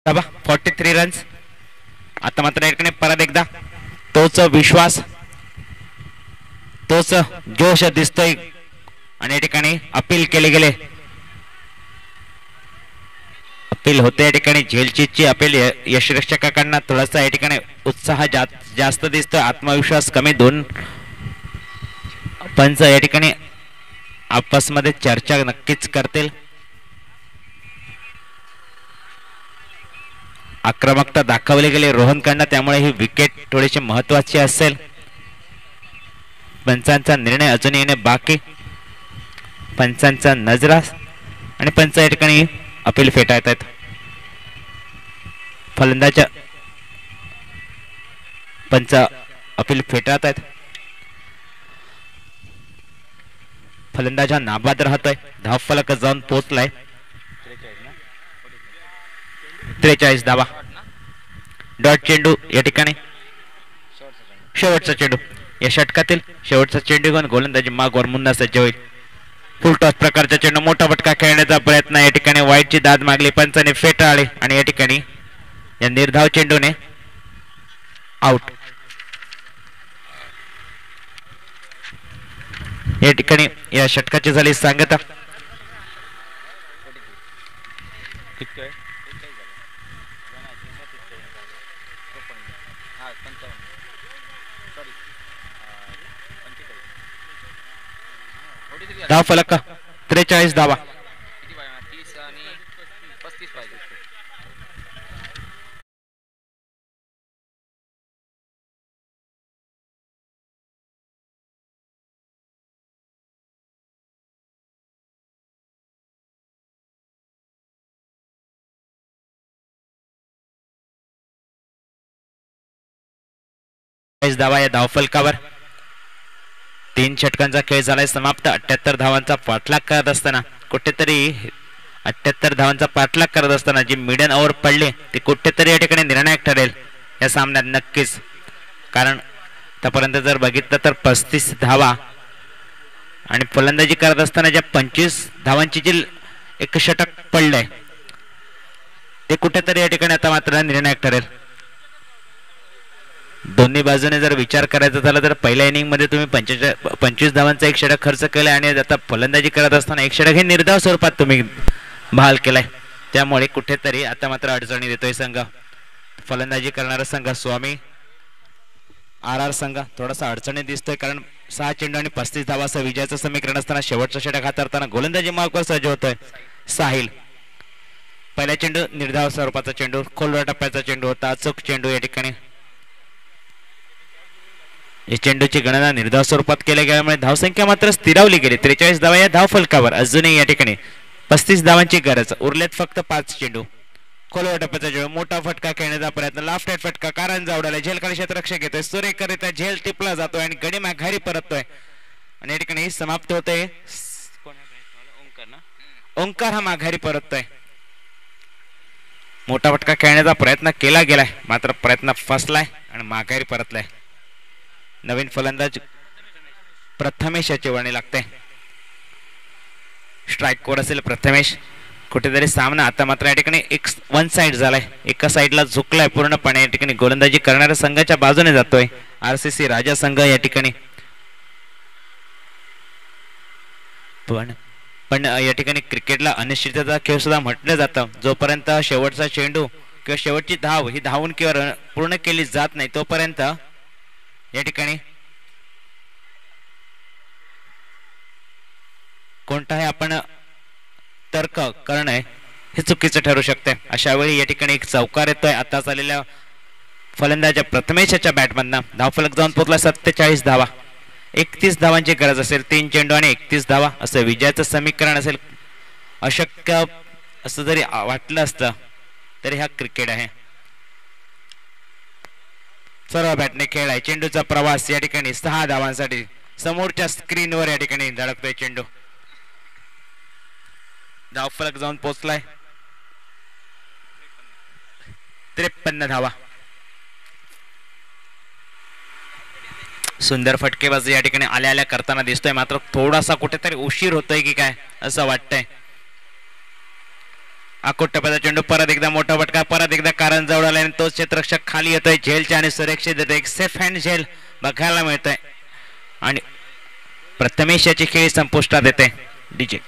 धावा 43 रन्स. आता मात्र या ठिकाणी परत एकदा तोच विश्वास, तोच जोश दिसतोय आणि या ठिकाणी अपील केले गेले, अपील होते या ठिकाणी झेलचीची अपील. यशरक्षकांना थोडासा या ठिकाणी उत्साह जास्त दिसतोय, आत्मविश्वास कमी. 2 पंच या ठिकाणी आपसमध्ये चर्चा नक्कीच करतील. आक्रमकता दाखवली गेली रोहनकडनं, त्यामुळे ही विकेट थोडीशी महत्वाची असेल. पंचांचा निर्णय अजून येणे बाकी, पंचांचा नजरा आणि पंच या ठिकाणी अपील फेटाळत आहेत. फलंदाज पंच अपील फेटाळत आहेत. फलंदाज हा नाबाद राहतोय, धावफलक जाऊन पोहोचलाय 43 धावा. डॉट चेंडू या ठिकाणी शेवटचा चेंडू, या षटकातील शेवटचा चेंडू घेऊन गोलंदाजी मागवर मुन्ना सज्ज होईल. फुल टॉस प्रकारचा चेंडू, मोठा फटका खेळण्याचा प्रयत्न, या ठिकाणी वाईटची दाद मागली, पंचाने फेटाळले आणि या ठिकाणी या निर्धाव चेंडूने आउट. या ठिकाणी या षटकाची झाली सांगता. धाव फलक 43 धावा. धावा या धावफलकावर. 3 षटकांचा खेळ झालाय समाप्त. 78 धावांचा पाठलाग करत असताना कुठेतरी 78 धावांचा पाठलाग करत असताना जी मिडन ओव्हर पडले ते कुठेतरी या ठिकाणी निर्णायक ठरेल या सामन्यात नक्कीच. कारण आतापर्यंत जर बघितलं तर 35 धावा आणि फलंदाजी करत असताना ज्या 25 धावांची जी एक षटक पडलंय ते कुठेतरी या ठिकाणी आता मात्र निर्णायक ठरेल. दोन्ही बाजूने जर विचार करायचा झाला तर पहिल्या इनिंग मध्ये तुम्ही 25 धावांचा एक षटक खर्च केलाय आणि आता फलंदाजी करत असताना एक षटक हे निर्धाव स्वरूपात तुम्ही बहाल केलाय. त्यामुळे कुठेतरी आता मात्र अडचणी देतोय संघ. फलंदाजी करणारा संघ स्वामी RR संघ थोडासा अडचणी दिसतोय कारण 6 चेंडू आणि 35 धावा असं विजयाचं समीकरण असताना शेवटचा षटक हाताळताना गोलंदाजी मार्गावर सज्ज होतोय साहिल. पहिला चेंडू निर्धाव स्वरूपाचा चेंडू, खोलवर टप्प्याचा चेंडू होता, अचूक चेंडू या ठिकाणी. या चेंडूची गणना निर्धाव स्वरूपात केल्या गेल्यामुळे धावसंख्या मात्र स्थिरावली गेली. 43 धावा या धाव फलकावर. अजूनही या ठिकाणी 35 धावांची गरज. उरलेत फक्त 5 चेंडू. खोलवर टप्प्याचा चेंडू, मोठा फटका खेळण्याचा प्रयत्न, लाफ्ट हेड फटका, कारंजा उडाला, झेलखाली क्षेत्ररक्षक येतोय, सुरेखरित्या झेल टिपला जातोय आणि गडी माघारी परततोय आणि या ठिकाणी समाप्त होतोय. ओंकार हा माघारी परततोय. मोठा फटका खेळण्याचा प्रयत्न केला गेलाय मात्र प्रयत्न फसलाय आणि माघारी परतलाय. नवीन फलंदाज प्रथमेश याची वर्णी लागते. स्ट्राईक वर असेल प्रथमेश. कुठेतरी सामना आता मात्र या ठिकाणी एक वन साइड झालाय, एका साइडला झुकलाय पूर्णपणे. या ठिकाणी गोलंदाजी करणाऱ्या संघाच्या बाजूने जातोय RCC राजा संघ या ठिकाणी. पण या ठिकाणी क्रिकेटला अनिश्चिततेचा खेळ सुद्धा म्हटलं जातं. जोपर्यंत शेवटचा चेंडू किंवा शेवटची धाव ही धावून किंवा पूर्ण केली जात नाही तोपर्यंत या ठिकाणी कोणताही आपण तर्क करणे हे चुकीचं ठरू शकते. अशा वेळी या ठिकाणी एक चौकार येतोय. आता झालेल्या फलंदाजा प्रथमेशच्या बॅटमधनं धावफलक जाऊन पोहोचला 47 धावा. 31 धावांची गरज असेल. 3 चेंडू आणि 31 धावा असं विजयाचं समीकरण असेल. अशक्य असं जरी वाटलं असतं तरी हा क्रिकेट आहे. सर्व बॅटने खेळ आहे. चेंडूचा प्रवास या ठिकाणी 6 धावांसाठी समोरच्या स्क्रीनवर या ठिकाणी धडकतोय चेंडू. धावफलक जाऊन पोहोचलाय 53 धावा. सुंदर फटकेबाजी या ठिकाणी आल्या करताना दिसतोय मात्र थोडासा कुठेतरी उशीर होतोय की काय असं वाटतंय. आकोट टप्प्याचा चेंडू, परत एकदा मोठा फटका, परत एकदा कारण जवळ आला आणि तोच क्षेत्ररक्षक खाली येतोय. झेलच्या आणि सुरक्षित येतोय. एक सेफ हँड झेल बघायला मिळतोय आणि प्रथमेश याची खेळी संपुष्टात येते. डीजे